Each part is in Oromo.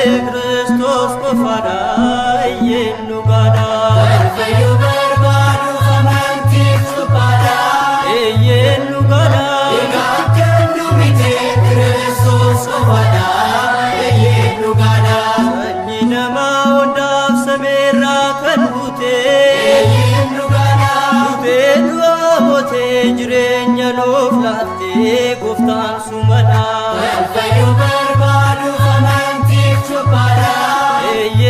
Kristos qofadha eenyu gaadha fayyuu barbaadu amantiif suphaadha eenyu gaadha egaa kennu miti Kristos qofadha eenyu gaadha sanyii namaa hundaaf sameerraa kan buute eenyu gaadha dhufee du'a mootee jireenya nuuf laattee gooftaan sumadha fayyuu barbaadu amantiif suphaadha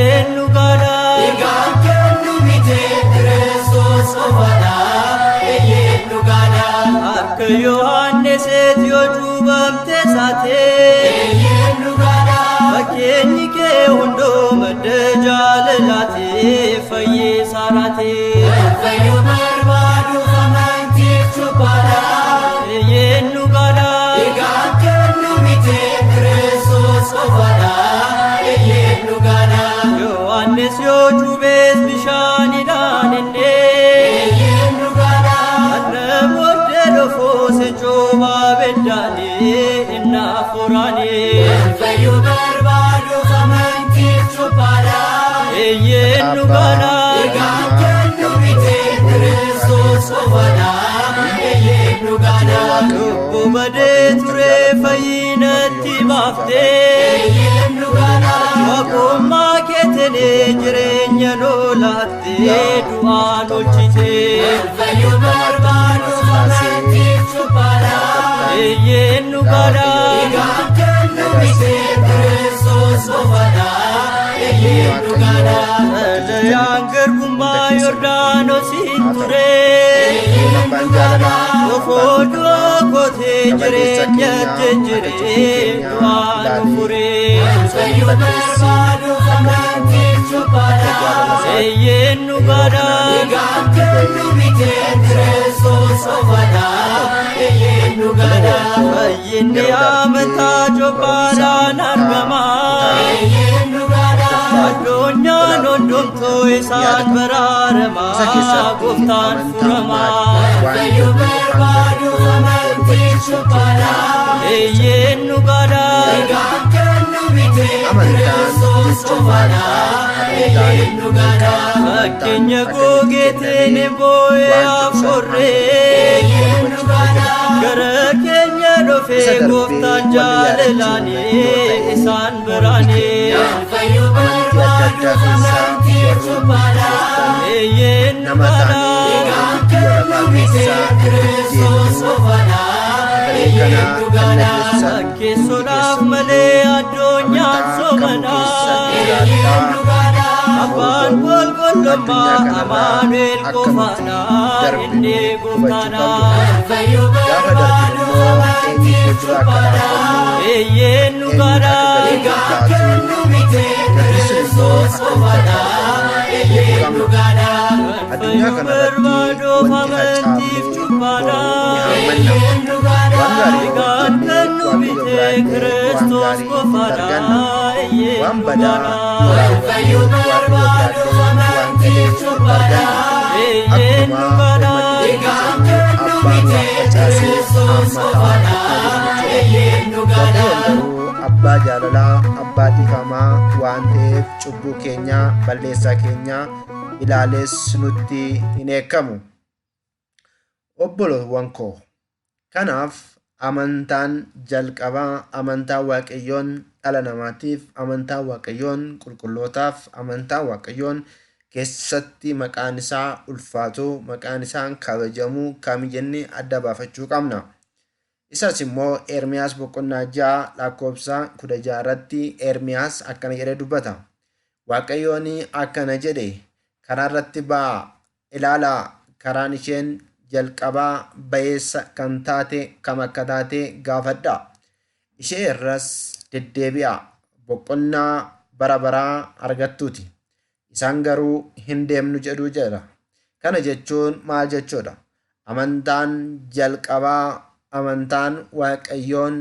eenyu gaadha egaa kennu miti Kristos qofadha eenyu gaadha akka Yohaanniseet yoo cuubamte saatee eenyu gaadha fakkeenyi kee hundoo madda jaalalaatee fayyisaa laatee fayyuu barbaadu amantiif suphaadha eenyu gaadha egaa kennu miti Kristos qofadha eenyu gaadha Yohaannis yoo cuubees bishaanidhaan innee eenyu gaadha anna booddee dhofoose coobaa beddaanee innaa foraanee fayyuu barbaadu amantiif suphaadha eenyu gaadha egaa kennu miti Kristos qofadha eenyu gaadha lubbuu badee ture fayyinatti baaftee eenyu gaadha Waaqummaa keetiin jireenya nuu laattee du'aan oolchitee fayyuu barbaadu amantiif suphaadha eenyu gaadha egaa kennu miti Kristos qofadha eenyu gaadha Dhalayaan garbummaa Yordaanosiin ture eenyu gaadha Dhofoo du'a kootee jireenyatti jiree du'aan furee fayyuu barbaadu amantiif suphaadha eenyu gaadha egaa kennu miti Kristos qofadha eenyu gaadha fayyinni amantaa cobbaadhaan argama eenyu gaadha addunyaan hundumtuu isaan baraaramaa gooftaan furamaa fayyuu barbaadu amantiif suphaadha eenyu gaadha egaa kennu miti Kristos qofadha eenyu gaadha fakkeenya googeetiin boo'ee aforree eenyu gaadha gara keenya dhufee gooftaan jaalalaanii isaan biraanii fayyuu barbaadu amantiif suphaadha eenyu gaadha egaa kennu miti Kristos qofadha eenyu gaadha fakkeessuudhaaf malee addunyaan soomana eenyu gaadha abbaan qulqullummaa Amaanu'el qofaadha inni gooftaadha fayyuu barbaadu amantiif suphaadha eenyu gaadha egaa kennu miti Kristos qofadha eenyu gaadha fayyuu barbaaduuf amantiif cubbaadha eenyu gaadha egaan kennu miti Kristos qofaadha eenyu gaadha fayyuu barbaadu amantiif suphaadha eenyu gaadha egaa kennu miti Kristos qofadha eenyu gaadha abbaa jaalalaa abbaa dhiifamaa waan ta'eef cubbuu keenya balleessaa keenya ilaalees nutti hin eekkamu. Obbolowwan koo kanaaf amantaan jalqabaa amantaa waaqayyoon dhala namaatiif amantaa waaqayyoon qulqullootaaf amantaa waaqayyoon keessatti maqaan isaa ulfaatu maqaan isaa kabajamu kamiyyanii adda baafachuu qabna. Isas immoo Ermiyaas boqonnaa 6 lakkoofsa 16 irratti Ermiyaas akkana jedhee dubbata. Waaqayyoon akkana jedhe karaa irratti ba'aa ilaalaa karaan isheen jalqabaa ba'eessa kan taate kam akka taate gaafadhaa. Ishee irras deddeebi'aa boqonnaa bara baraa argattuuti. Isaan garuu hin deemnu jedhuu jedha. Kana jechuun maal jechuudha? Amantaan jalqabaa amantaan waaqayyoon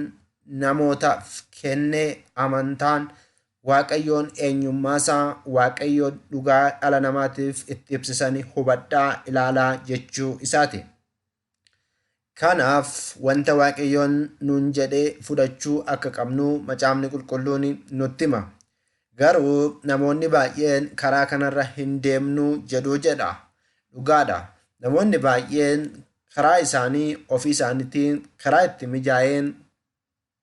namootaaf kennee amantaan waaqayyoon eenyummaasaa waaqayyoon dhugaa dhala namaatiif itti ibsisanii hubadhaa ilaalaa jechuu isaati. Kanaaf wanta waaqayyoon nuun jedhee fudhachuu akka qabnu macaafni qulqulluun nutti hima. Garuu namoonni baay'een karaa kanarra hin deemnu jedhuu jedha. Dhugaadha. Namoonni baay'een karaa isaanii ofii isaaniitiin karaa itti mijaa'een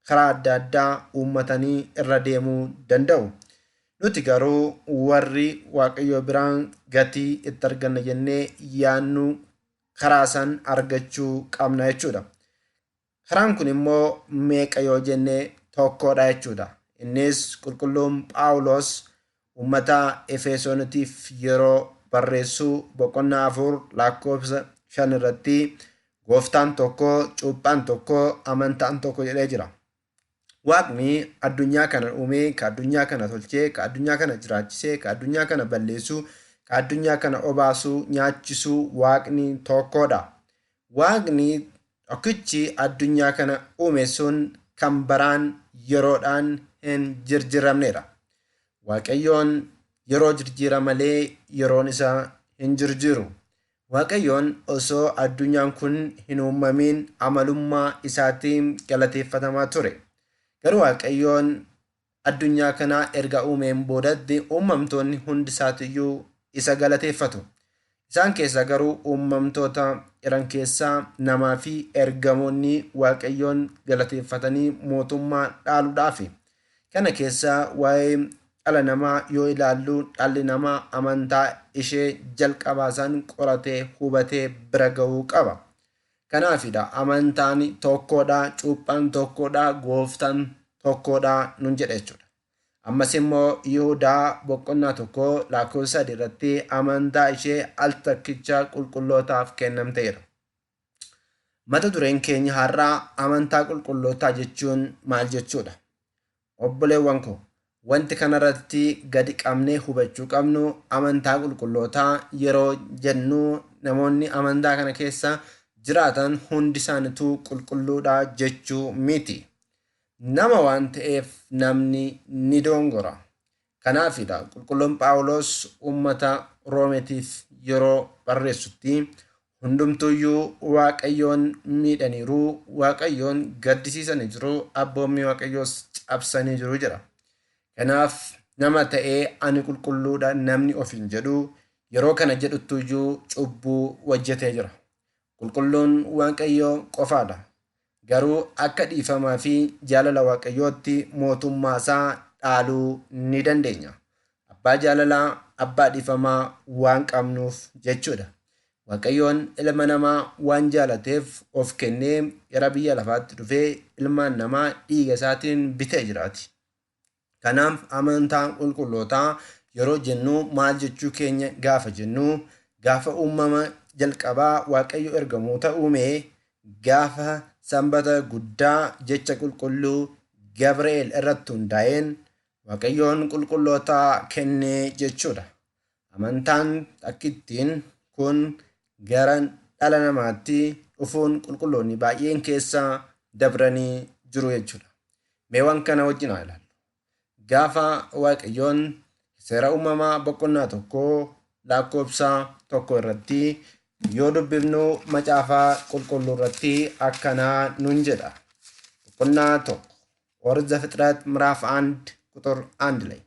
karaa adda addaa uummatanii irra deemuu danda'u. Nuti garuu warri Waaqayyo biraan gatii itti arganna jennee yaannu karaa san argachuu qabna jechuudha. Karaan kun immoo meeqa yoo jennee tokkodha jechuudha. Innis qulqulluun Phaawulos uummata Efesoonitiif yeroo barreessuu boqonnaa 4 lakkoofsa 5 irratti gooftaan tokko, cuuphaan tokko, amantaan tokko jedhee jira. Waaqni addunyaa kana uumee, ka addunyaa kana tolchee, ka addunyaa kana jiraachisee, ka addunyaa kana balleessuu, ka addunyaa kana obaasuu, nyaachisuu Waaqni tokkodha. Waaqni tokkichi addunyaa kana uume sun kan baraan yeroodhaan hin jirjiramnedha. Waaqayyoon yeroo jirjira malee yeroon isaa hin jirjiru. Waaqayyoon osoo addunyaan kun hin uumamin amalummaa isaatiin galateeffatamaa ture. Garuu Waaqayyoon addunyaa kana erga uumeen boodatti uumamtoonni hundi isaatiyyuu isa galateeffatu. Isaan keessa garuu uumamtoota jiran keessaa namaa fi ergamoonni Waaqayyoon galateeffatanii mootummaa dhaaluudhaafi. Kana keessaa waa'ee dhala namaa yoo ilaallu dhalli namaa amantaa ishee jalqabaa san qoratee hubatee bira ga'uu qaba. Kanaafidha amantaan tokkodha, cuuphaan tokkodha, gooftaan tokkodha nun jedha jechuudha. Ammas immoo Yihudaa boqonnaa 1 lakkoofsa 3 irratti amantaa ishee al takkicha qulqullootaaf kennamteera. Mata dureen keenya har'aa amantaa qulqullootaa jechuun maal jechuudha? Obboleewwan koo, wanti kanarratti gadi qabnee hubachuu qabnu amantaa qulqullootaa yeroo jennu namoonni amantaa kana keessa jiraatan hundi isaaniituu qulqulluudha jechuu miti. Nama waan ta'eef namni ni dogongora. Kanaafidha qulqulluun Phaawulos uummata Roomeetiif yeroo barreessutti hundumtuyyuu Waaqayyoon miidhaniiru, Waaqayyoon gaddisiisanii jiru, abboommii Waaqayyoos cabsanii jiru jedha. Kanaaf nama ta'ee ani qulqulluudha namni ofiin jedhu yeroo kana jedhutuyyuu cubbuu hojjetee jira. Qulqulluun Waaqayyoo qofaadha. Garuu akka dhiifamaa fi jaalala Waaqayyootti mootummaa isaa dhaaluu ni dandeenya. Abbaa jaalalaa, abbaa dhiifamaa waan qabnuuf jechuudha. Waaqayyoon ilma namaa waan jaalateef of kennee gara biyya lafaatti dhufee ilmaan namaa dhiiga isaatiin bitee jiraati. Kanaaf amantaa qulqullootaa yeroo jennu maal jechuu keenya gaafa jennu gaafa uumama jalqabaa Waaqayyo ergamoota uume gaafa sanbata guddaa jecha qulqulluu Gabri'eel irratti hundaa'een Waaqayyoon qulqulloota kennee jechuudha. Amantaan akkittiin kun gara dhala namaatti dhufuun qulqulloonni baay'een keessaa dabranii jiru jechuudha. Mee waan kana wajjin haa ilaallu. Gaafa Waaqayyoon seera uumamaa boqonnaa 1 lakkoofsa 1 irratti yoo dubbifnu macaafaa qulqulluu irratti akkanaa nun jedha. boqonnaa 1 ኦሪት ዘፍጥረት ምዕራፍ 1 ቁጥር 1 ላይ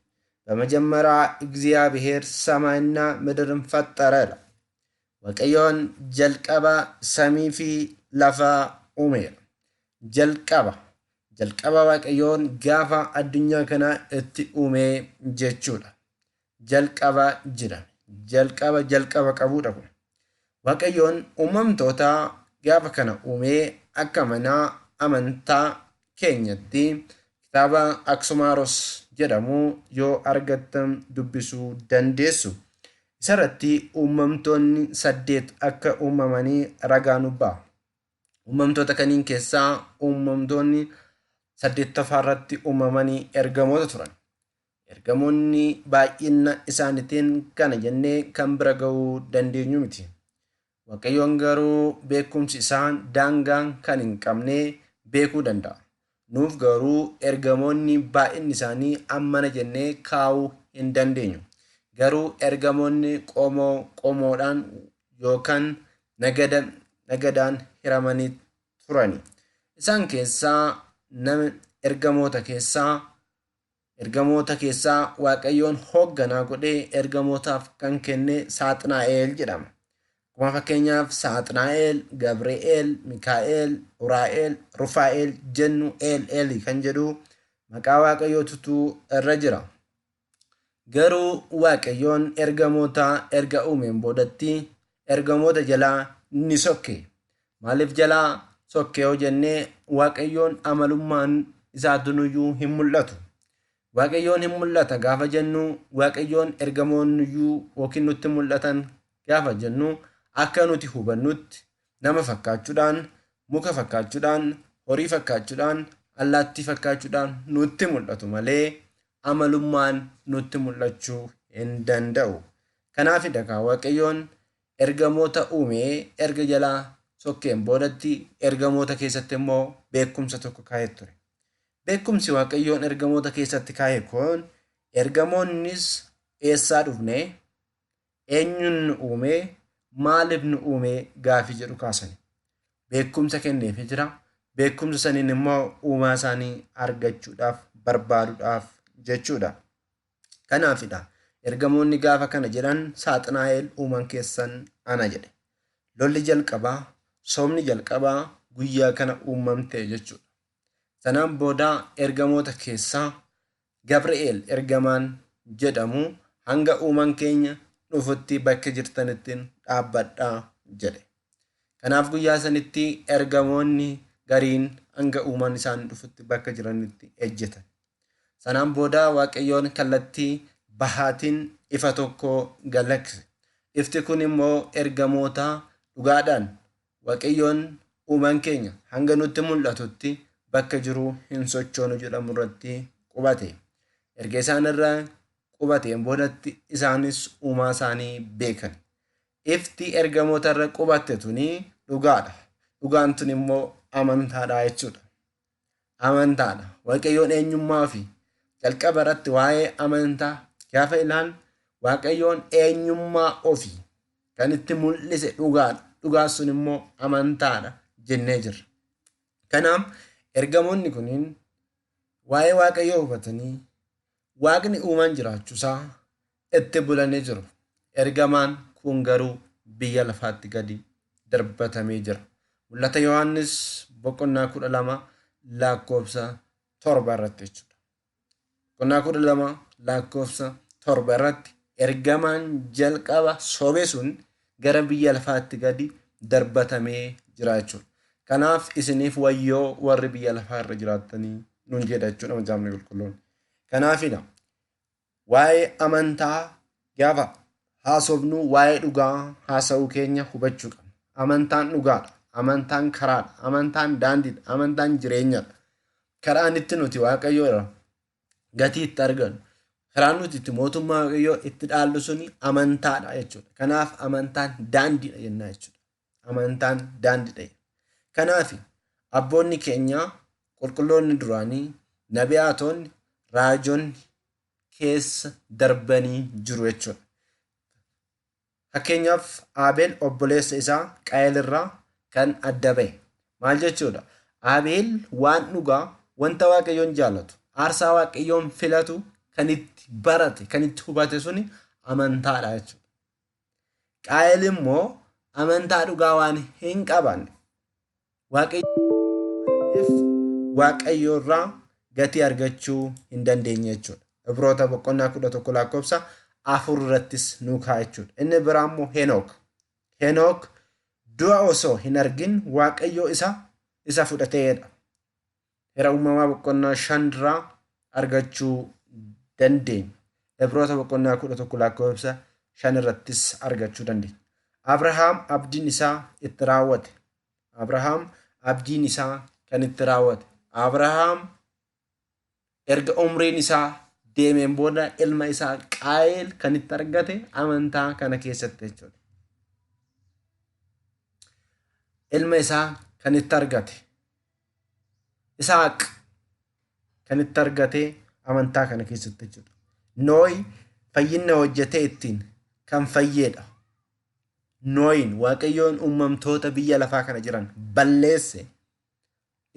በመጀመሪያ እግዚአብሔር ሰማይና ምድርን ፈጠረ ይላል። Waaqayyoon jalqaba samii fi lafa uumeera. Jalqaba Waaqayyoon gaafa addunyaa kana itti uume jechuudha. Jalqaba jedhame. Jalqaba qabuudha kun. Waaqayyoon uumamtoota gaafa kana uume akka mana amantaa keenyatti kitaaba Aksumaaros jedhamu yoo argattan dubbisuu dandeessu. Isarratti uumamtoonni 8 akka uumamanii ragaa nu ba'a. Uumamtoota kaniin keessaa uumamtoonni 8ffaa irratti uumamanii ergamoota turan. Ergamoonni baay'ina isaaniitiin kana jennee kan bira ga'uu dandeenyu miti. Waaqayyoon garuu beekumsi isaa daangaa kan hin qabne beekuu danda'a. Nuuf garuu ergamoonni baay'inni isaanii ammana jennee kaa'uu hin dandeenyu. Garuu ergamoonni qomoodhaan yookaan nagadaan hiramanii turani. Isaan keessaa ergamoota keessaa ergamoota keessaa waaqayyoon hoogganaa godhee ergamootaaf kan kenne Saaxinaa'eel jedhama. Akkuma fakkeenyaaf Saaxinaa'eel, Gabri'eel, Mikaa'eel, Uraa'eel, Rufaa'eel jennu eel kan jedhu maqaa waaqayyootu irra jira. Garuu waaqayyoon ergamoota erga uumeen boodatti ergamoota jalaa ni sokke. Maaliif jalaa sokke yoo jennee waaqayyoon amalummaan isaatunuyyuu hin mul'atu. Waaqayyoon hin mul'ata gaafa jennu waaqayyoon ergamoonniyyuu yookiin nutti mul'atan gaafa jennu akka nuti hubannutti nama fakkaachuudhaan, muka fakkaachuudhaan, horii fakkaachuudhaan, allaattii fakkaachuudhaan nutti mul'atu malee amalummaan nutti mul'achuu hin danda'u. Kanaafidha kan waaqayyoon ergamoota uumee erga jalaa sokkeen boodatti ergamoota keessatti immoo beekumsa tokko kaa'ee ture. Beekumsi waaqayyoon ergamoota keessatti kaa'e kun ergamoonnis eessaa dhufne, eenyuun nu uume, maaliif nu uume gaafii jedhu kaasani. Beekumsa kenneefii jira. Beekumsa saniin immoo uumaa isaanii argachuudhaaf barbaaduudhaaf jechuudha. Kanaafidha ergamoonni gaafa kana jedhan Saaxinaa'eel uuman keessan ana jedhe. Lolli jalqabaa, soomni jalqabaa guyyaa kana uumamte jechuudha. Sanaan booda ergamoota keessaa Gabri'eel ergamaan jedhamu hanga uuman keenya dhufutti bakka jirtanitti dhaabbadhaa jedhe. Kanaaf guyyaa sanitti ergamoonni gariin hanga uuman isaan dhufutti bakka jiranitti ejjetan. Sanaan booda waaqayyoon kallattii bahaatiin ifa tokko galaksise. Ifti kun immoo ergamoota dhugaadhaan waaqayyoon uuman keenya hanga nutti mul'atutti bakka jiru hin sochoonu jedhamu irratti qubate. Erga isaan irra qubateen boodatti isaanis uumaa isaanii beekan. Ifti ergamoota irra qubatte tuni dhugaadha. Dhugaan tun immoo amantaadha jechuudha. Amantaadha. Waaqayyoon eenyummaa ofii jalqaba irratti waa'ee amantaa gaafa ilaalu waaqayyoon eenyummaa ofii kan itti mul'ise dhugaadha. Dhugaan sun immoo amantaadha jennee jirra. Kanaaf ergamoonni kunniin waa'ee waaqayyoo hubatanii waaqni uumaan jiraachuusaa itti bulanii jiru. Ergamaan kun garuu biyya lafaatti gadi darbatamee jira. Mul'ata Yohaannis boqonnaa 12 lakkoofsa 7 irratti jechuudha. Boqonnaa 12 lakkoofsa 7 irratti ergamaan jalqaba sobe sun gara biyya lafaatti gadi darbatamee jira jechuudha. Kanaaf isiniif wayyoo warri biyya lafaa irra jiraatanii nun jedha jechuudha macaafni qulqulluun. Kanaafidha waa'ee amantaa gaafa haasofnu waa'ee dhugaa haasa'uu keenya hubachuu qabna. Amantaan dhugaadha. Amantaan karaadha. Amantaan daandiidha. Amantaan jireenyadha. Karaan itti nuti waaqayyoodha gatii itti argannu. Karaan nuti itti mootummaa waaqayyoo itti dhaallu suni amantaadha jechuudha. Kanaaf amantaan daandiidha jennaa jechuudha. Amantaan daandiidha. Kanaaf abboonni keenya qulqulloonni duraanii nabiyaatonni raajonni keessa darbanii jiru jechuudha. Fakkeenyaaf Abeel obboleessa isaa Qaayil irraa kan adda ba'e maal jechuudha? Abeel waan dhugaa wanta waaqayyoon jaallatu aarsaa waaqayyoon filatu kan itti barate kan itti hubate suni amantaadha jechuudha. Qaayil immoo amantaa dhugaa waan hin qabanne waaqayyo irraa gatii argachuu hin dandeenye jechuudha. Ibroota boqonnaa 11 lakkoofsa 4 irrattis nu kaa'a jechuudha. Inni biraa immoo Henook du'a osoo hin argin waaqayyo isa fudhateedha. Heera uumamaa boqonnaa 5 irraa argachuu dandeenya. Ibroota boqonnaa 11 lakkoofsa 5 irrattis argachuu dandeenya. Abrahaam abdiin isaa itti raawwate. Abrahaam abdiin isaa kan itti raawwate. Abrahaam erga umriin isaa deemeen booda ilma isaa Qaayil kan itti argate amantaa kana keessatti jechuudha. Ilma isaa kan itti argate Isaaq kan itti argate amantaa kana keessatti jechuudha. Nooyi fayyina hojjetee ittiin kan fayyeedha. Nooyin waaqayyoon uumamtoota biyya lafaa kana jiran balleesse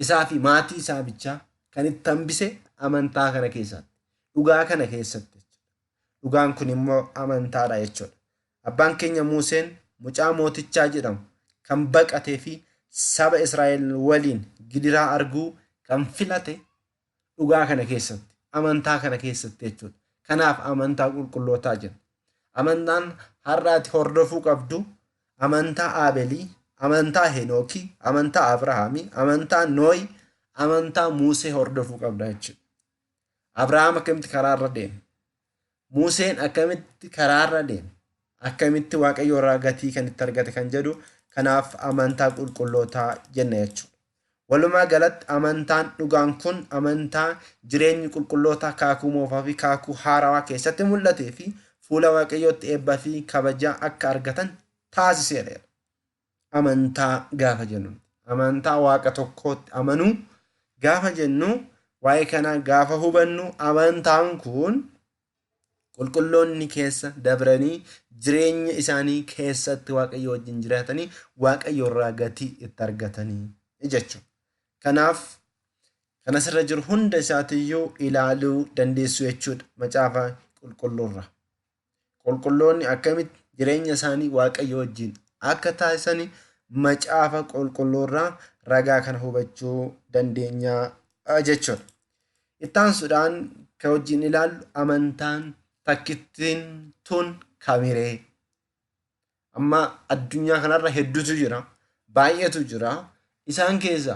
isaa fi maatii isaa bichaa kan itti hambise amantaa kana keessatti. dhugaa kana keessatti. Dhugaan kun immoo amantaadha jechuudha. Abbaan keenya Museen mucaa mootichaa jedhamu kan baqatee fi saba Israa'el waliin gidiraa arguu kan filate dhugaa kana keessatti, amantaa kana keessatti jechuudha. Kanaaf amantaa qulqullootaa jenna. Amantaan har'aati hordofuu qabdu amantaa Aabelii, amantaa Henookii, amantaa Abrahaamii, amantaa Nooyi, amantaa Musee hordofuu qabda jechuudha. Abrahaam akkamitti karaarra deeme? Museen akkamitti karaarra deeme? Akkamitti Waaqayyo irraa gatii kan itti argate kan jedhu kanaaf amantaa qulqullootaa jenna jechuudha. Walumaa galatti amantaan dhugaan kun amantaa jireenyi qulqullootaa kaakuu moofaa fi kaakuu haarawaa keessatti mul'atee fi fuula Waaqayyootti eebbaa fi kabajaa akka argatan taasiseera. Amantaa gaafa jennu amantaa Waaqa tokkootti amanuu gaafa jennu waa'ee kanaa gaafa hubannu amantaan kun qulqulloonni keessa dabranii jireenya isaanii keessatti Waaqayyo wajjin jiraatanii Waaqayyo irraa gatii itti argatanii jechuudha. Kanaaf kan asirra jiru hunda isaatiyyuu ilaaluu dandeessu jechuudha macaafa qulqulluurra. Qulqulloonni akkamitti jireenya isaanii Waaqayyo wajjin akka taasisanii macaafa qulqulluurraa ragaa kana hubachuu dandeenya jechuudha. Ittaansuudhaan kan wajjin ilaallu amantaan takkittiin tun kamiree. Amma addunyaa kanarra hedduutu jira, baay'eetu jira. Isaan keessa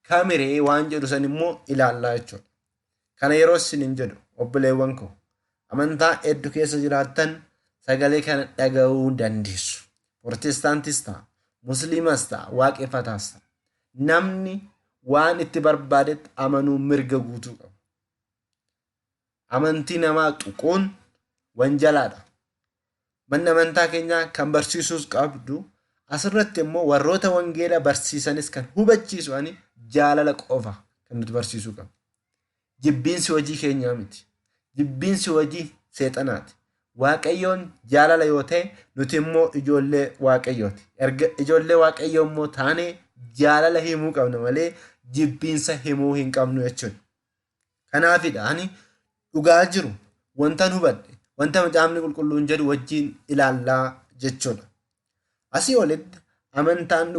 kamiree waan jedhu san immoo ilaallaa jechuudha. Kana yeroo isin hin jedhu obboleewwan koo amantaa hedduu keessa jiraattan sagalee kana dhaga'uu dandeessu. Protestaantis ta'a, Musliimas ta'a, Waaqeffataas ta'a. Namni waan itti barbaadetti amanuu mirga guutuu qaba. Amantii namaa tuquun wanjalaadha. Manni amantaa keenyaa kan barsiisuus qabdu asirratti immoo warroota wangeela barsiisanis kan hubachiisu ani jaalala qofa kan nuti barsiisuu qabna. Jibbiinsi hojii keenyaa miti. Jibbiinsi hojii seexanaati. Waaqayyoon jaalala yoo ta'e nuti immoo ijoollee Waaqayyooti. Erga ijoollee Waaqayyoo immoo taanee jaalala himuu qabna malee jibbiinsa himuu hin qabnu jechuudha. Kanaafidha ani dhugaa jiru wanta hubadhe wanta macaafni qulqulluun jedhu wajjin ilaallaa jechuudha. Asii olitti amantaan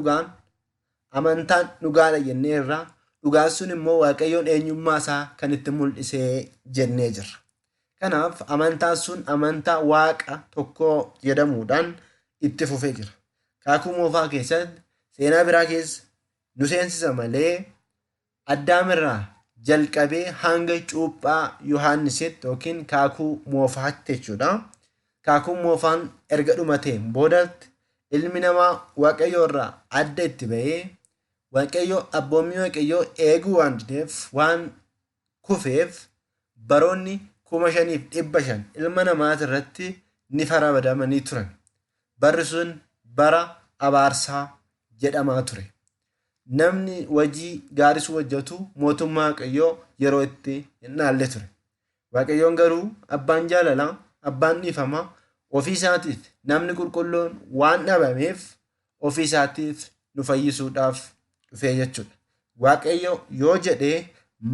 dhugaadha jennee irraa dhugaan sun immoo Waaqayyoon eenyummaa isaa kan itti mul'isee jennee jirra. Kanaaf amantaan sun amantaa Waaqa tokkoo jedhamuudhaan itti fufee jira. Kaakuu moofaa keessatti seenaa biraa keessa nu seensisa malee Addaamirraa jalqabee hanga cuuphaa Yohaannisitti yookiin kaakuu moofaatti jechuudha. Kaakuun moofaan erga dhumateen boodatti ilmi namaa Waaqayyo irraa adda itti bahee Waaqayyo abboommii Waaqayyoo eeguu waan dideef waan kufeef baroonni 5,500 ilma namaati irratti ni farabadamanii turan. Barri sun bara abaarsaa jedhamaa ture. Namni hojii gaarii hojjetu mootummaa Waaqayyoo yeroo itti hin dhaalle ture. Waaqayyoon garuu abbaan jaalalaa, abbaan dhiifamaa ofii isaatiif namni qulqulluun waan dhabameef ofii isaatiif nu fayyisuudhaaf dhufee jechuudha. Waaqayyo yoo jedhee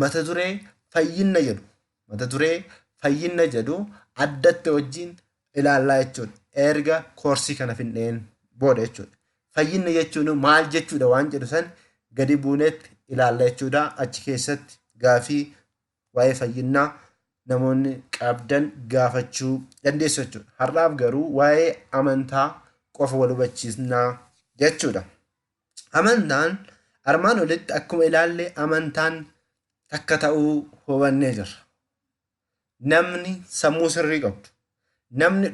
mata duree fayyinna jedhu addatti wajjin ilaallaa jechuudha. Erga koorsii kana fixneen booda jechuudha. Fayyinna jechuun maal jechuudha waan jedhu san gadi buunetti ilaalla jechuudha. Achi keessatti gaafii waa'ee fayyinnaa namoonni qabdan gaafachuu dandeessu jechuudha. Har'aaf garuu waa'ee amantaa qofa wal hubachiisnaa jechuudha. Amantaan armaan olitti akkuma ilaalle amantaan takka ta'uu hubannee jirra. Namni sammuu sirrii qabdu, namni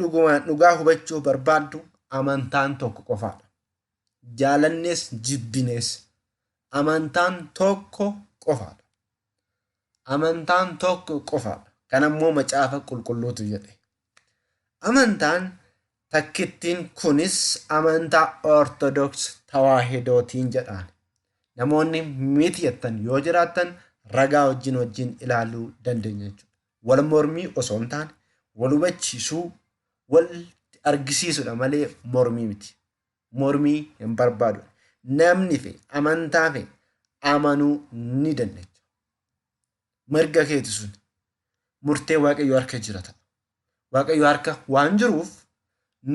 dhugaa hubachuu barbaaddu amantaan tokko qofaadha. Jaalannees jibbinees amantaan tokko qofaadha. Amantaan tokko qofaadha. Kan ammoo macaafa qulqulluutu jedhe. Amantaan takkittiin kunis amantaa Ortodoks Tawaahidootiin jedhaan. Namoonni miti jettan yoo jiraattan ragaa wajjin ilaaluu dandeenya jechuudha. Wal mormii osoo hin taane wal hubachiisuu wal argisiisuudha malee mormii miti. Mormii hin barbaadu. Namni fi amantaa fi amanuu ni dandeenya. Mirga keeti sun murtee waaqayyo harka jira ta'a. Waaqayyo harka waan jiruuf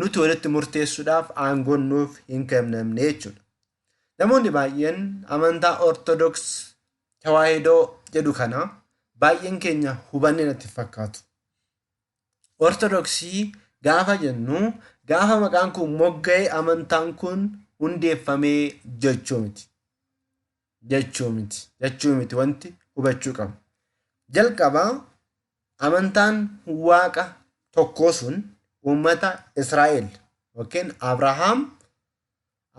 nuti walitti murteessuudhaaf aangoon nuuf hin kennamne jechuudha. Namoonni baay'een amantaa ortodoks tawaahidoo jedhu kana baay'een keenya hubanne natti fakkaatu. Ortodoksii gaafa jennu gaafa maqaan kun mogga'ee amantaan kun hundeeffamee jechuu miti. Jechuu miti wanti hubachuu qabna. Jalqaba amantaan waaqa tokkoo sun uummata Israa'el yookiin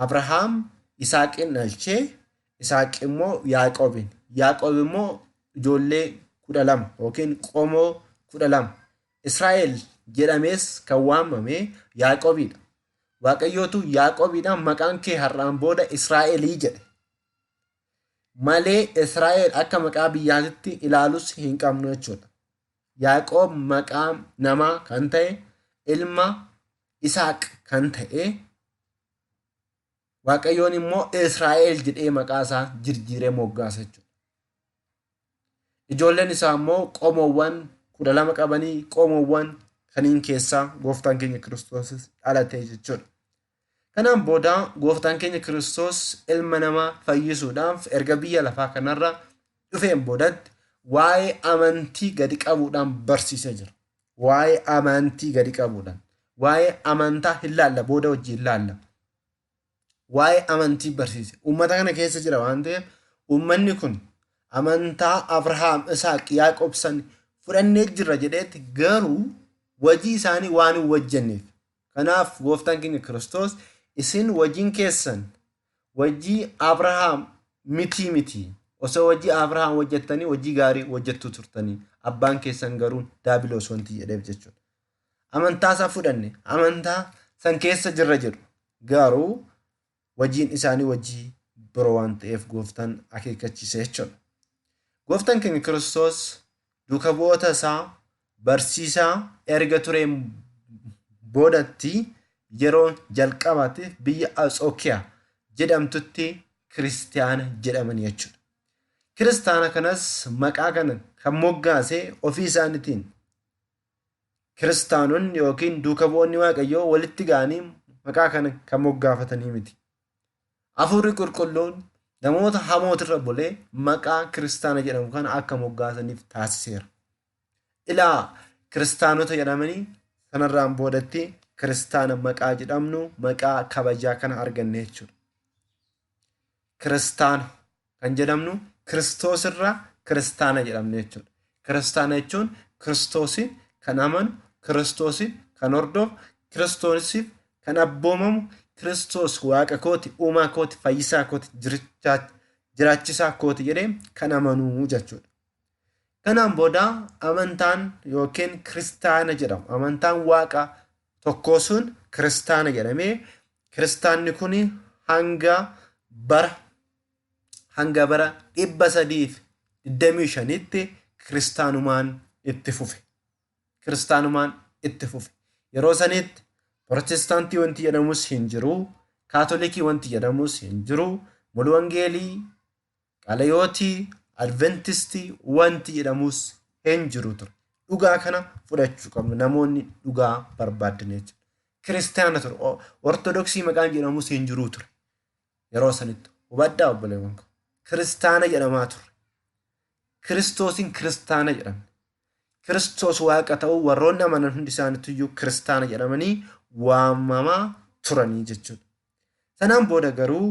Abrahaam Isaaqin dhalchee Isaaq immoo Yaaqoobin. Yaaqoob immoo ijoollee 12 yookiin qomoo 12. Israa'el jedhamees kan waamame Yaaqoobidha. Waaqayyootu Yaaqoobiidhaan maqaan kee har'aan booda Israa'elii jedhe. Malee Israa'el akka maqaa biyyaatitti ilaalus hin qabnu jechuudha. Yaaqoob maqaa namaa kan ta'e ilma Isaaq kan ta'e Waaqayyoon immoo Israa'el jedhee maqaa isaa jijjiiree moggaase jechuudha. Ijoolleen isaa immoo qomoowwan 12 qabanii qomoowwan kaniin keessaa gooftaan keenya Kiristoos dhalate jechuudha. Kanaan booda gooftaan keenya Kiristoos ilma namaa fayyisuudhaaf erga biyya lafaa kanarra dhufeen boodatti waa'ee amantii gadi qabuudhaan barsiisee jira. Waa'ee amantii gadi qabuudhaan. Waa'ee amantaa hin laalla booda wajjin laalla. Waa'ee amantii barsiise. Uummata kana keessa jira waan ta'eef uummanni kun amantaa Abrahaam Isaaq Yaaqoob san fudhannee jirra jedheetti garuu wajii isaanii waan hin hojjenneef. Kanaaf gooftaan keenya Kiristoos isin wajiin keessan wajii Abrahaam miti. Osoo wajii Abrahaam hojjettanii wajii gaarii hojjettuu turtanii abbaan keessan garuu daabiloos wanti jedheef jechuudha. Amantaa isaa fudhanne amantaa san keessa jirra jedhu garuu wajiin isaanii wajii biroo waan ta'eef gooftaan akeekkachiise jechuudha. Gooftaan keenya Kiristoos duuka bu'oota isaa barsiisaa erga tureen boodatti yeroo jalqabaatiif biyya Anxookiyaa jedhamtutti kiristaana jedhaman jechuudha. Kiristaana kanas maqaa kana kan moggaase ofii isaaniitiin kiristaanonni yookiin duuka bu'oonni waaqayyoo walitti ga'anii maqaa kana kan moggaafatanii miti. Hafuurri qulqulluun namoota hamootirra bulee maqaa kiristaana jedhamu kana akka moggaasaniif taasiseera. Ilaa kiristaanota jedhamanii sanarraan boodatti kiristaana maqaa jedhamnu maqaa kabajaa kana arganne jechuudha. Kiristaana kan jedhamnu Kiristoosirraa kiristaana jedhamne jechuudha. Kiristaana jechuun Kiristoosin kan amanu, Kiristoosin kan hordofu, Kiristoosiif kan abboomamu, Kiristoos waaqa kooti, uumaa kooti, fayyisaa kooti, jiraachisaa kooti jedhee kan amanuu jechuudha. Kanaan booda amantaan yookiin kiristaana jedhamu. Amantaan waaqa tokkoo sun kiristaana jedhamee kiristaanni kun hanga bara 325tti kiristaanumaan itti fufe. Yeroo sanitti Protestaantii wanti jedhamus hin jiru, Kaatolikii wanti jedhamus hin jiru, Mulu Wangeelii, Qaleyootii, Adventistii wanti jedhamus hin jiru ture. Dhugaa kana fudhachuu qabnu namoonni dhugaa barbaadan jechuudha. Kiristaana ture. Ortodoksii maqaan jedhamus hin jiru ture. Yeroo sanitti hubaddaa obboleewwan koo. Kiristaana jedhamaa ture. Kiristoosin kiristaana jedhamne. Kiristoos waaqa ta'uu warroonni amanan hundi isaaniitu kiristaana jedhamanii waamamaa turanii jechuudha. Sanaan booda garuu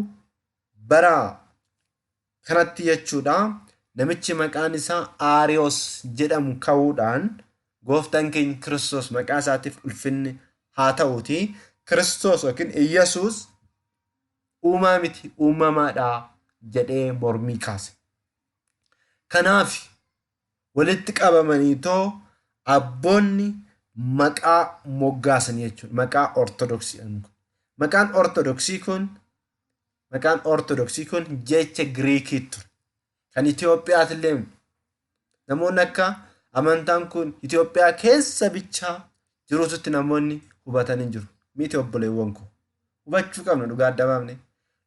bara kanatti jechuudha namichi maqaan isaa Aariyoos jedhamu ka'uudhaan gooftaan keenya Kiristoos maqaa isaatiif ulfinni haa ta'uuti. Kiristoos yookiin Iyyesuus uumaa miti uumamaadha jedhee mormii kaase. Kanaaf walitti qabamaniitoo abboonni maqaa moggaasanii jechuudha. Maqaa ortodoksii. Maqaan ortodoksii kun jecha Giriikii ture. Kan Itoophiyaattillee namoonni akka amantaan kun Itoophiyaa keessa bichaa jirututti namoonni hubatanii jiru. Miti obboleewwan koo. Hubachuu qabna dhugaa adda baafne.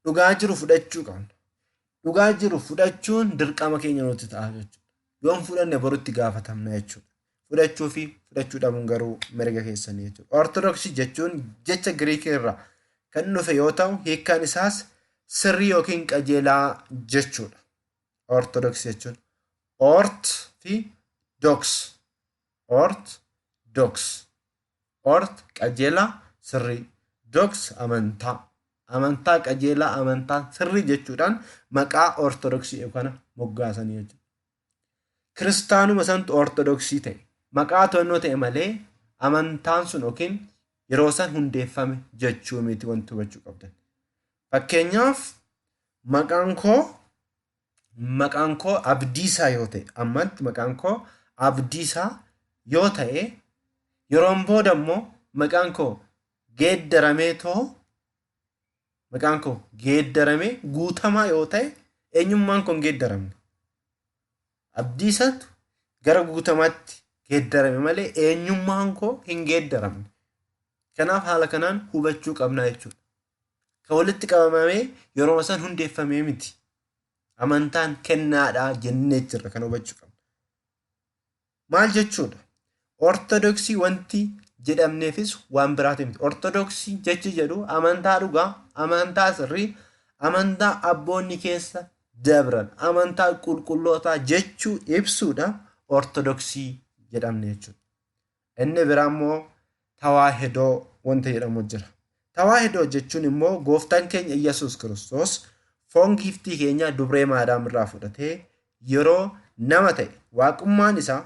Dhugaa jiru fudhachuu qabna. Dhugaa jiru fudhachuun dirqama keenya nuti ta'a jechuudha. Yoon fudhanne borutti gaafatamna jechuudha. fudhachuu fi fudhachuu dhabuun garuu mirga keessanii jechuudha. Ortodoksii jechuun jecha Giriikii irraa kan dhufe yoo ta'u hiikkaan isaas sirrii yookiin qajeelaa jechuudha. Ortodoksii jechuun ort fi doks. Ort qajeelaa sirrii, doks amantaa qajeelaa amantaa sirrii jechuudhaan maqaa ortodoksii yookaan moggaasanii jechuudha. Kiristaanuma santu ortodoksii ta'e maqaa to'annoo ta'e malee amantaan sun yookiin yeroo san hundeeffame jechuu miti wanti hubachuu qabdan. Fakkeenyaaf maqaan koo Abdiisaa yoo ta'e ammatti maqaan koo Abdiisaa yoo ta'e yeroon booda immoo maqaan koo geeddaramee guutamaa yoo ta'e eenyummaan koo hin geeddaramne. Abdiisaatu gara guutamaatti geeddarame malee eenyummaan koo hin geeddaramne. Kanaaf haala kanaan hubachuu qabnaa jechuudha. Kan walitti qabamamee yeroo san hundeeffamee miti. Amantaan kennaadhaa jennee jirra kan hubachuu qabna. Maal jechuudha? Ortodoksii wanti jedhamneefis waan biraati miti. Ortodoksii jechi jedhu amantaa dhugaa, amantaa sirrii, amantaa abboonni keessa dabran, amantaa qulqullootaa jechuu ibsuudha ortodoksii jedhamne jechuudha. Inni biraa immoo tawaahidoo wanta jedhamu jira. Tawaahidoo jechuun immoo gooftaan keenya Iyyasuus Kiristoos foon giiftii keenya dubree maadaam irraa fudhatee yeroo nama ta'e waaqummaan isaa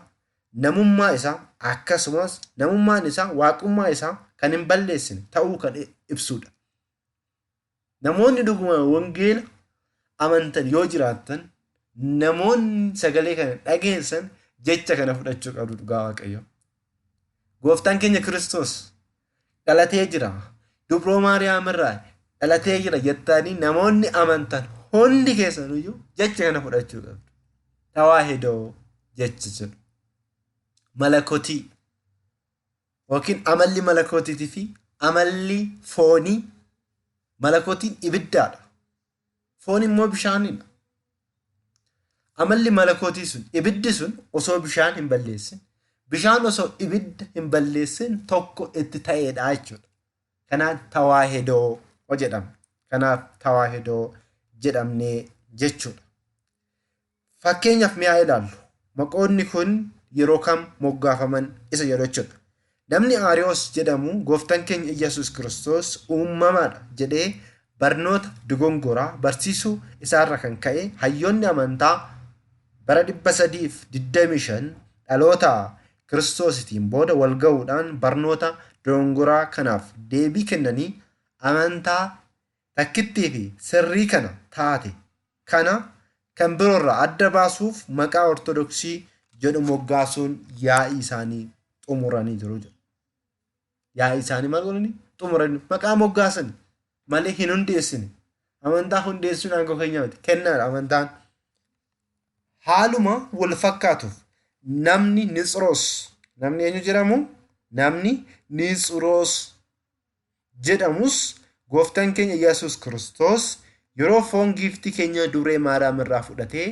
namummaa isaa akkasumas namummaan isaa waaqummaa isaa kan hin balleessine ta'uu kan ibsuudha. Namoonni dhuguma wangeela amantan yoo jiraattan namoonni sagalee kana dhageessan jecha kana fudhachuu qabdu dhugaa Waaqayyo. Gooftaan keenya Kiristoos dhalatee jira. Dubroo Maariyaam irraa dhalatee jira jettanii namoonni amantan hundi keessaniyyuu jecha kana fudhachuu qabdu. Tawaahidoo jechi jedhu. Malakotii yookiin amalli malakootiitii fi amalli foonii. Malakotiin ibiddaadha. Foon immoo bishaanidha. Amalli malakootii sun ibiddi sun osoo bishaan hin balleessin, bishaan osoo ibidda hin balleessin tokko itti ta'eedha jechuudha. Kanaaf tawaahidoo jedhama. Kanaaf tawaahidoo jedhamnee jechuudha. Fakkeenyaaf mi'aa ilaallu. Maqoonni kun yeroo kam moggaafaman isa jedhu jechuudha. Namni Aariyoos jedhamu gooftaan keenya Iyyasuus Kiristoos uumamaadha jedhee barnoota dogongoraa barsiisuu isaarra kan ka'e hayyoonni amantaa bara 325 dhaloota Kiristoositiin booda wal ga'uudhaan barnoota dogongoraa kanaaf deebii kennanii amantaa takkittii fi sirrii kana taate kana kan biroorraa adda baasuuf maqaa ortodoksii jedhu moggaasuun yaa'ii isaanii xumuranii jiru jedhu. Yaa'ii isaanii maal godhanii xumuranii maqaa moggaasan malee hin hundeessine. Amantaa hundeessuun aangoo keenya miti. Kennaadha amantaan. Haaluma wal fakkaatuuf namni Nixiroos namni eenyu jedhamu? Namni Nixiroos jedhamus gooftaan keenya Iyyasuus Kiristoos yeroo foon giiftii keenya dubree Maariyaam irraa fudhatee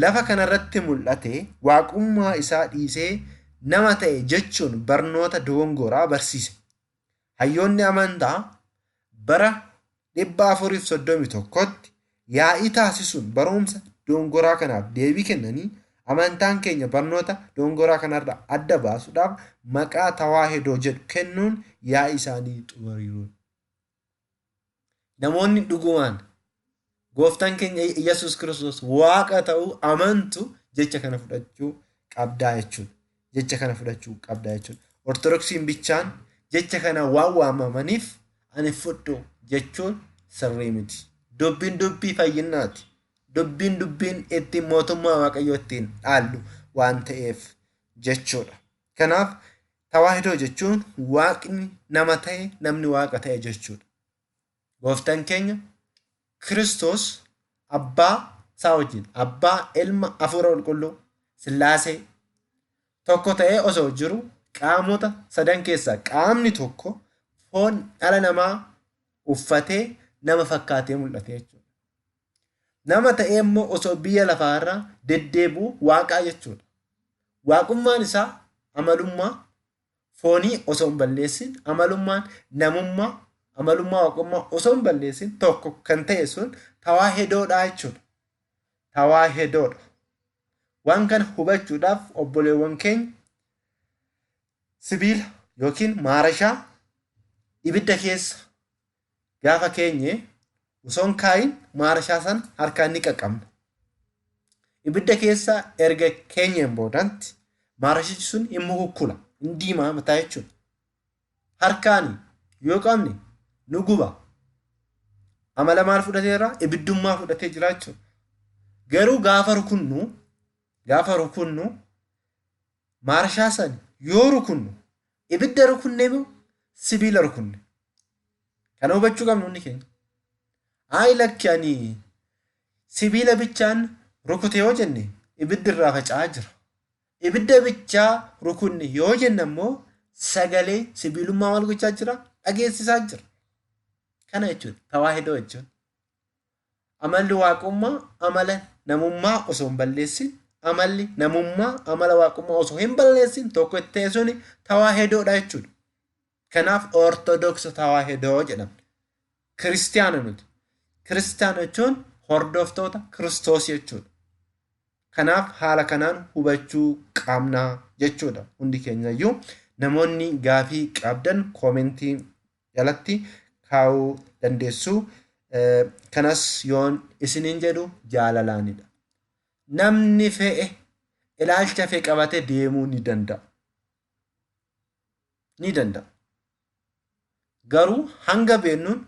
lafa kanarratti mul'ate waaqummaa isaa dhiisee nama ta'e jechuun barnoota dogongoraa barsiise. Hayyoonni amantaa bara 431tti yaa'ii taasisuun barumsa dogongoraa kanaaf deebii kennanii amantaan keenya barnoota dogongoraa kanarraa adda baasuudhaaf maqaa tawaahidoo jedhu kennuun yaa'ii isaanii xumuriiru. Namoonni dhugumaan gooftaan keenya Iyyasuus Kiristoos waaqa ta'uu amantu jecha kana fudhachuu qabdaa jechuudha. Jecha kana fudhachuu qabdaa jechuudha. Ortodoksiin bichaan jecha kana waan waamamaniif ani fudhu jechuun sirrii miti. Dubbiin dubbii fayyinaati. Dubbiin ittiin mootummaa Waaqayyoo ittiin dhaallu waan ta'eef jechuudha. Kanaaf tawaahidoo jechuun waaqni nama ta'e namni waaqa ta'e jechuudha. Gooftaan keenya Kiristoos abbaa isaa wajjin abbaa ilma hafuura qulqulluu Sillaasee tokko ta'ee osoo jiru qaamota sadan keessaa qaamni tokko foon dhala namaa uffatee nama fakkaatee mul'ate jechuudha. Nama ta'ee immoo osoo biyya lafaarraa deddeebi'u waaqaa jechuudha. Waaqummaan isaa amalummaa foonii osoo hin balleessin, amalummaan namummaa, amalummaa waaqummaa osoo hin balleessin tokko kan ta'e sun tawaahidoodha jechuudha. Tawaahidoodha. Waan kana hubachuudhaaf obboleewwan keenya sibiila yookiin maarashaa ibidda keessa gaafa keenye osoo hin kaayin maarashaa san harkaan ni qaqqabna. Ibidda keessa erga keenyeen boodanti maarashichi sun hin mukukkula, hin diimaa mataa jechuudha. Harkaan yoo qabne nu guba. Amala maal fudhateera? Ibiddummaa fudhatee jira jechuudha. Garuu gaafa rukunnu maarashaa san yoo rukunnu ibidda rukunne moo sibiila rukunne? Kana hubachuu qabnu hundi keenya. Ayi lakki ani sibiila bichaan rukute yoo jenne ibiddi irraa faca'aa jira. Ibidda bichaa rukunne yoo jenne ammoo sagalee sibiilummaa maal gochaa jira? Dhageessisaa jira. Kana jechuudha tawaahidoo jechuudha. Amalli waaqummaa amala namummaa osoo hin balleessin, amalli namummaa amala waaqummaa osoo hin balleessin tokko itti suni tawaahidoodha jechuudha. Kanaaf ortodoksii tawaahidoo jedhama. Kiristiyaana nuti. Kiristiyaana jechuun hordoftoota Kiristoos jechuudha. Kanaaf haala kanaan hubachuu qabnaa jechuudha. Hundi keenyayyuu namoonni gaafii qabdan koomentii jalatti kaa'uu dandeessu. Kanas yoon isiniin jedhu jaalalaanidha. Namni fe'e ilaalcha fe'e qabatee deemuu ni danda'a. Garuu hanga beennuun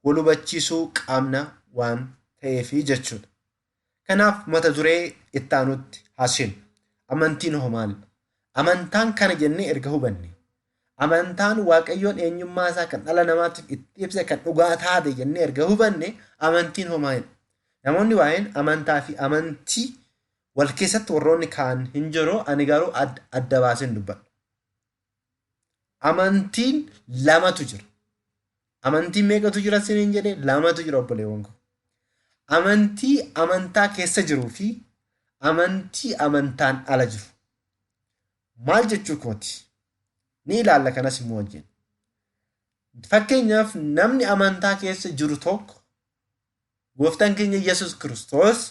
wal hubachiisuu qabna waan ta'eefi jechuudha. Kanaaf mata duree itti aanutti haasinu. Amantiin hoo maalidha? Amantaan kana jennee erga hubanne. Amantaan waaqayyoon eenyummaa isaa kan dhala namaatiif itti ibse kan dhugaa taate jennee erga hubanne amantiin hoo maalidha? Namoonni waa'een amantaa fi amantii wal keessatti warroonni kaan hin jiru, ani garuu adda baaseen dubbadha. Amantiin lamatu jira. Amantiin meeqatu jira siniin jedhee? Lamatu jira obboleewwan koo. Amantii amantaa keessa jiruu fi amantii amantaan ala jiru. Maal jechuu kooti? Ni ilaalla kanas immoo wajjin. Fakkeenyaaf namni amantaa keessa jiru tokko gooftaan keenya Yesuus Kiristoos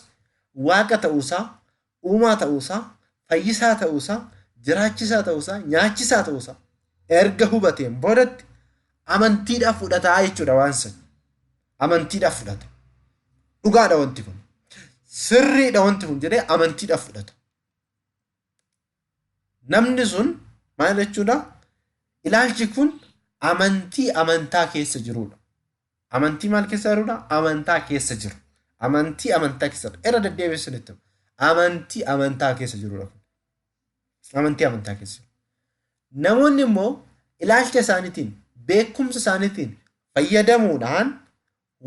waaqa ta'uusaa, uumaa ta'uusaa, fayyisaa ta'uusaa, jiraachisaa ta'uusaa, nyaachisaa ta'uusaa erga hubateen boodatti amantiidhaaf fudhataa jechuudha waan san. Amantiidhaaf fudhata. Dhugaadha wanti kun. Sirriidha wanti kun jedhee amantiidhaaf fudhata. Namni sun maal jechuudha? Ilaalchi kun amantii amantaa keessa jirudha. Amantii maal keessa jirudha? Amantaa keessa jiru. Amantii amantaa keessa jiru. Irra deddeebisanitti. Amantii amantaa keessa jirudha. Amantii amantaa keessa jiru. Namoonni immoo ilaalcha isaaniitiin, beekumsa isaaniitiin fayyadamuudhaan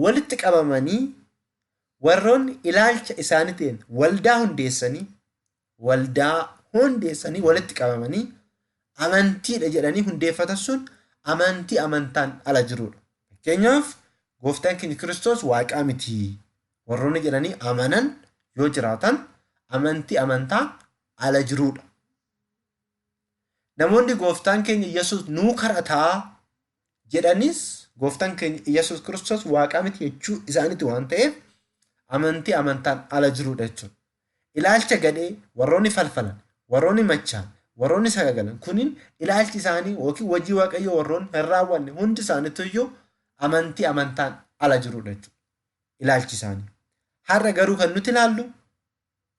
walitti qabamanii warroonni ilaalcha isaaniitiin waldaa hundeessanii walitti qabamanii amantiidha jedhanii hundeeffatan sun amantii amantaan ala jirudha. Fakkeenyaaf gooftaan keenya Kiristoos waaqaa miti warroonni jedhanii amanan yoo jiraatan amantii amantaan ala jirudha. Namoonni gooftaan keenya Yesuus nuu kadhataa jedhanis gooftaan keenya Yesuus Kiristoos waaqaa miti jechuu isaaniiti waan ta'eef amantii amantaan ala jirudha jechuudha. Ilaalcha gadhee warroonni falfalan, warroonni machaan, warroonni sagagalan kunin ilaalchi isaanii yookiin hojii waaqayyoo warroonni hin raawwanne hundi isaaniitu iyyuu amantii amantaan ala jirudha jechuudha. Ilaalchi isaanii. Har'a garuu kan nuti ilaallu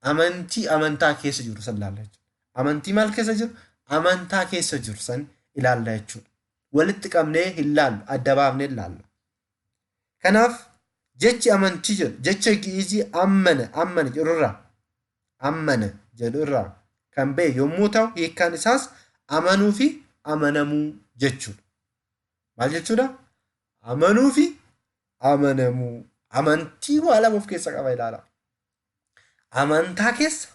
amantii amantaa keessa jiru san ilaalla jechuudha. Amantii maal keessa jiru? Amantaa keessa jiru san ilaalla jechuudha. Walitti qabnee hin laallu, adda baafnee hin laallu. Kanaaf jechi amantii jedhu jecha giizii ammana jedhu irraa kan ba'e yommuu ta'u hiikkaan isaas amanuu fi amanamuu jechuudha. Maal jechuudha? Amanuu fi amanamuu. Amantii waa lama of keessa qaba ilaala. Amantaa keessa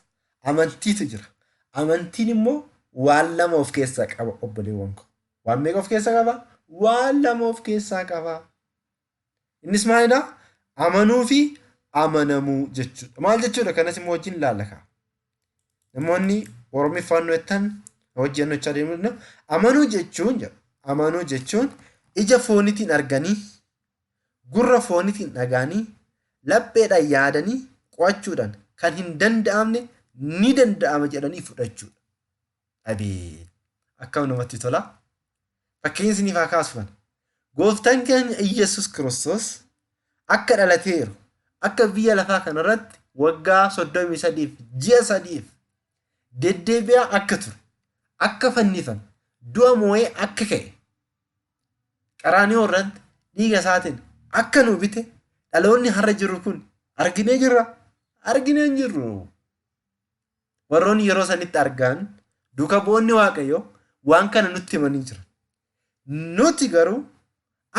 amantiitu jira. Amantiin immoo waan lama of keessaa qaba obboleewwan koo. Waan meeqa of keessaa qaba? Waan lama of keessaa qaba. Innis maalidha? Amanuu fi amanamuu jechuudha. Maal jechuudha? Kanas immoo wajjin ilaalla. Namoonni Oromiffaan jettan hojjennochaa deemnu amanuu jechuun jedha. Amanuu jechuun ija foonitiin arganii, gurra foonitiin dhagaanii, lapheedhaan yaadanii qo'achuudhaan kan hin danda'amne ni danda'ama jedhanii fudhachuudha. Abeet akkam namatti tola. Fakkeenya isiniif haa kaasuufan. Gooftaan keenya Iyyasuus Kiristoos akka dhalateeru, akka biyya lafaa kanarratti waggaa 33 ji'a 3 deddeebi'aa akka ture, akka fannifame, du'a moo'ee akka ka'e, qaraanioo irratti dhiiga isaatiin akka nu bite dhaloonni har'a jiru kun arginee jirra? Arginee hin jirru. Warroonni yeroo sanitti argan duuka bu'oonni Waaqayyoo waan kana nutti himanii jiran. Nuti garuu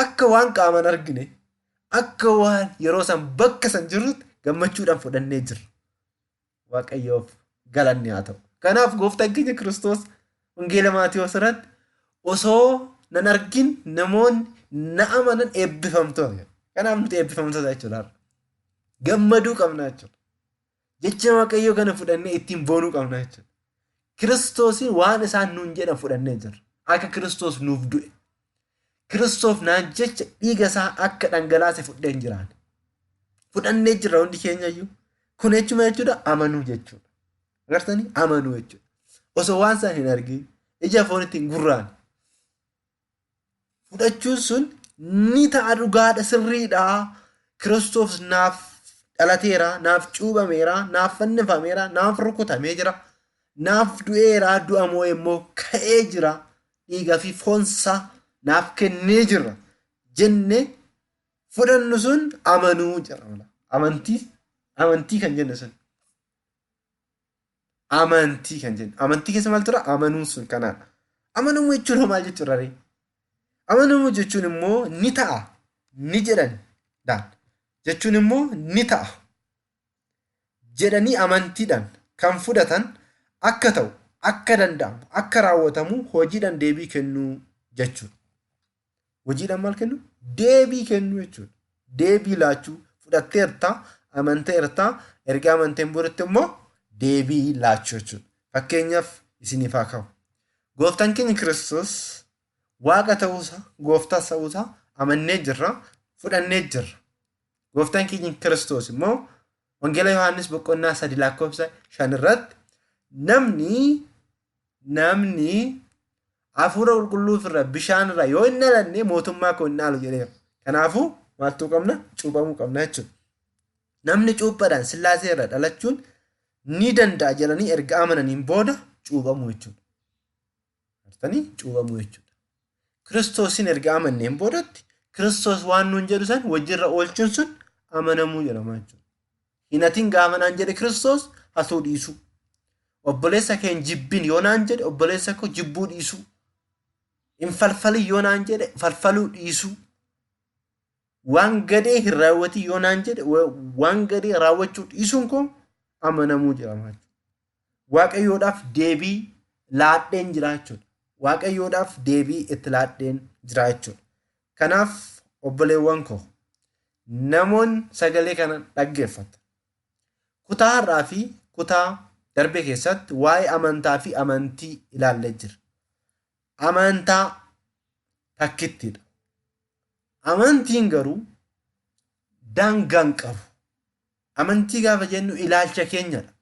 akka waan qaaman argine, akka waan yeroo san bakka san jirrutti gammachuudhaan fudhannee jirra. Waaqayyoof galanni haa ta'u. Kanaaf gooftaan keenya Kiristoos wangeela Maatiyos irratti osoo nan argin namoonni na amanan eebbifamtoota. Kanaaf nuti eebbifamtoota jechuudha. Gammaduu qabna jechuudha. Jecha Waaqayyoo kana fudhannee ittiin boonuu qabna jechuudha. Kiristoosiin waan isaan nuun jedhan fudhannee jirra. Akka Kiristoos nuuf du'e. Kiristoos naan jecha dhiiga isaa akka dhangalaase fudheen jiraan. Fudhannee jirra hundi keenyayyuu. Kun jechuudha amanuu jechuudha. Agartanii amanuu jechuudha. Osoo waan isaan hin argin ija foonitiin gurraan fudhachuun sun ni ta'a dhugaadha sirriidha. Kiristoos naaf dhalateera, naaf cuubameera, naaf fannifameera, naaf rukutamee jira, naaf du'eera, du'a moo'ee immoo ka'ee jira, dhiigaa fi foonsaa naaf kennee jira jenne fudhannu sun amanuu jedhama. Amantii kan jennu sun. Amantii kan jennu. Amantii keessa maal tura? Amanuun sun kanaadha. Amanamuu jechuun maal jechuudha ree? Amanamuu jechuun immoo ni ta'a, ni jedhan jechuun immoo ni ta'a jedhanii amantiidhaan kan fudhatan akka ta'u, akka danda'amu, akka raawwatamu hojiidhaan deebii kennuu jechuudha. Hojiidhaan maal kennu? Deebii kennuu jechuudha. Deebii laachuu fudhatteertaa, amanteertaa, erga amanteen boodatti immoo deebii laachuu jechuudha. Fakkeenyaaf isiniif haa ka'u. Gooftaan keenya Kiristoos Waaqa ta'uusaa, gooftaa ta'uusaa amannee jirra, fudhannee jirra. Gooftaan keenya Kiristoos immoo wangeela Yohaannis boqonnaa 3:5 irratti namni hafuura qulqulluu irraa bishaan irraa yoo hin dhalanne mootummaa koo hin dhaalu jedheera. Kanaafuu maaltu qabna? Cuuphamuu qabna jechuudha. Namni cuuphaadhaan Sillaasee irraa dhalachuun ni danda'a jedhanii erga amananiin booda cuuphamuu jechuudha. Artanii cuuphamuu jechuudha. Kiristoosiin erga amanneen boodatti Kiristoos waan nuun jedhu san wajjirra oolchuun sun amanamuu jedhama jechuudha. Hinatiin gaafanaan jedhe Kiristoos hatuu dhiisuu. Obboleessa kee hin jibbin yoo naan jedhe obboleessa koo jibbuu dhiisuu. Hin falfalin yoo naan jedhe falfaluu dhiisuu. Waan gadee hin raawwatin yoo naan jedhe waan gadee raawwachuu dhiisuun koo amanamuu jedhama jechuudha. Waaqayyoodhaaf deebii laadheen jira jechuudha. Waaqayyoodhaaf deebii itti laadheen jira jechuudha. Kanaaf obboleewwan koo namoonni sagalee kana dhaggeeffatan kutaa har'aa fi kutaa darbee keessatti waa'ee amantaa fi amantii ilaallee jira. Amantaa takkittiidha. Amantiin garuu daangaan qabu. Amantii gaafa jennu ilaalcha keenyadha.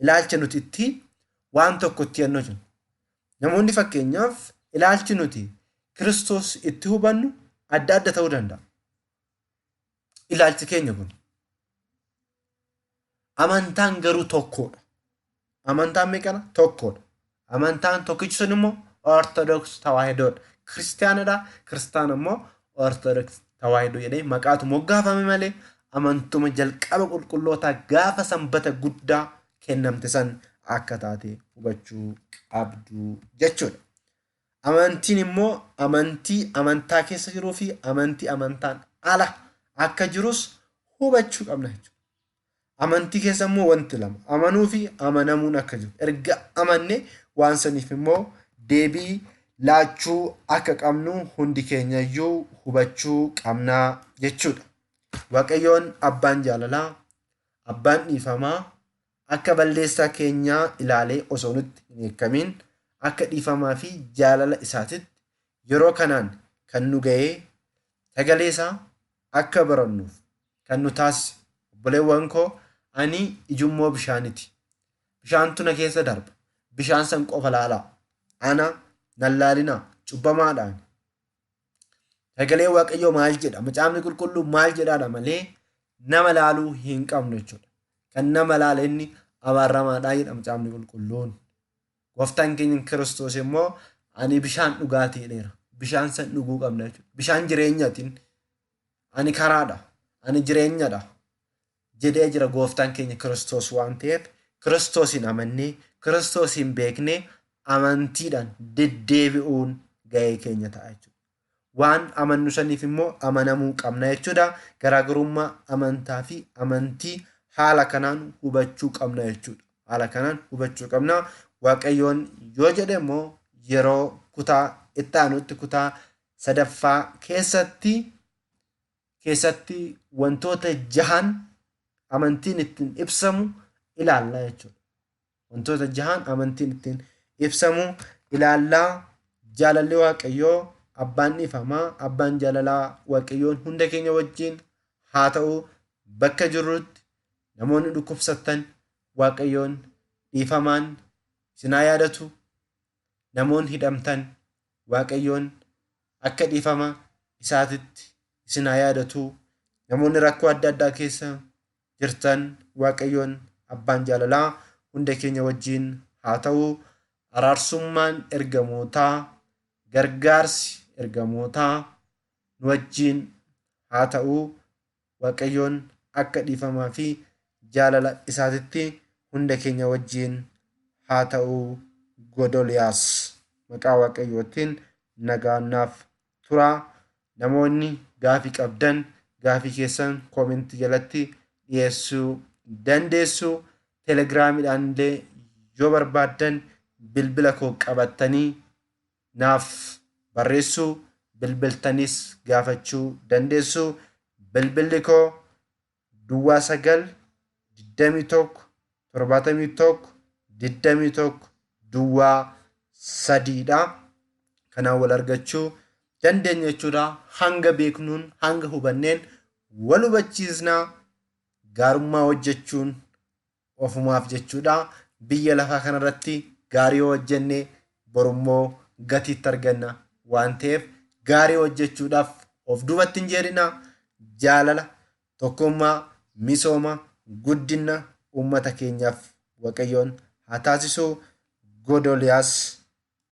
Ilaalcha nuti ittiin waan tokko itti hennoo jennu. Namoonni fakkeenyaaf ilaalchi nuti Kiristoos itti hubannu adda adda ta'uu danda'a. Ilaalchi keenya kun. Amantaan garuu tokkodha. Amantaan meeqana? Tokkodha. Amantaan tokkichi sun immoo Ortodoks Tawaahidoodha. Kiristaanadha. Kiristaan immoo Ortodoks Tawaahidoo jedhee maqaatu moggaafame malee amantuma jalqaba qulqullootaa gaafa sanbata guddaa kennamte san akka taate hubachuu qabdu jechuudha. Amantiin immoo amantaa keessa jiruu fi amantaan ala akka jirus hubachuu qabna jechuudha. Amantii keessa immoo wanti lama amanuu fi amanamuun akka jiru. Erga amanne waan saniif immoo deebii laachuu akka qabnu hundi keenyayyuu hubachuu qabnaa jechuudha. Waaqayyoon abbaan jaalalaa, abbaan dhiifamaa, akka balleessaa keenyaa ilaalee osoo nutti hin eekkamin akka dhiifamaa fi jaalala isaatitti yeroo kanaan kan nu ga'ee sagalee isaa akka barannuuf kan nu taasise. Obboleewwan koo ani ijummoo bishaaniti. Bishaantu na keessa darba. Bishaan san qofa laalaa. Ana nan laalinaa cubbamaadhaan. Sagalee Waaqayyoo maal jedha? Macaafni qulqulluun maal jedhaadha malee nama laaluu hin qabnu jechuudha. Kan nama laale inni abaaramaadhaa jedha macaafni qulqulluun. Gooftaan keenya Kiristoos immoo ani bishaan dhugaatii dheera. Bishaan san dhuguu qabna jechuudha. Bishaan jireenyaatiin ani karaadha. Ani jireenyadha. Jedhee jira gooftaan keenya Kiristoos waan ta'eef Kiristoosin amannee Kiristoosin beeknee amantiidhaan deddeebi'uun ga'ee keenya ta'a jechuudha. Waan amannu saniif immoo amanamuu qabna jechuudha. Garaagarummaa amantaa fi amantii haala kanaan hubachuu qabna jechuudha. Haala kanaan hubachuu qabna. Waaqayyoon yoo jedhe immoo yeroo kutaa itti aanutti kutaa sadaffaa keessatti wantoota jahan amantiin ittiin ibsamu ilaalla jechuudha. Wantoota jahan amantiin ittiin ibsamu ilaallaa. Jaalalli Waaqayyoo abbaan dhiifamaa abbaan jaalalaa Waaqayyoon hunda keenya wajjin haa ta'u. Bakka jirrutti namoonni dhukkubsattan Waaqayyoon dhiifamaan isin haa yaadatu. Namoonni hidhamtan Waaqayyoon akka dhiifama isaatitti isin haa yaadatu. Namoonni rakkoo adda addaa keessa jirtan Waaqayyoon abbaan jaalalaa hunda keenya wajjin haa ta'u. Araarsummaan ergamootaa gargaarsi ergamootaa nu wajjin haa ta'u. Waaqayyoon akka dhiifamaa fi jaalala isaatitti hunda keenya wajjin haa ta'u. Godoliyaas maqaa Waaqayyootiin nagaannaaf turaa. Namoonni gaafii qabdan gaafii keessan koomentii jalatti dhiyeessuu dandeessu. Telegiraamiidhaan illee yoo barbaaddan bilbila koo qabattanii naaf barreessuu bilbiltanis gaafachuu dandeessu. Bilbilli koo 9-21-71-21-3dha. Kanaan wal argachuu dandeenya jechuudha. Hanga beeknuun hanga hubanneen wal hubachiisnaa. Gaarummaa hojjechuun ofumaaf jechuudha. Biyya lafaa kanarratti gaarii hojjennee borummoo gatiitti arganna waan ta'eef gaarii hojjechuudhaaf of duubatti hin jeerinaa. Jaalala, tokkummaa, misooma, guddina uummata keenyaaf Waaqayyoon haa taasisu. Godoliyaas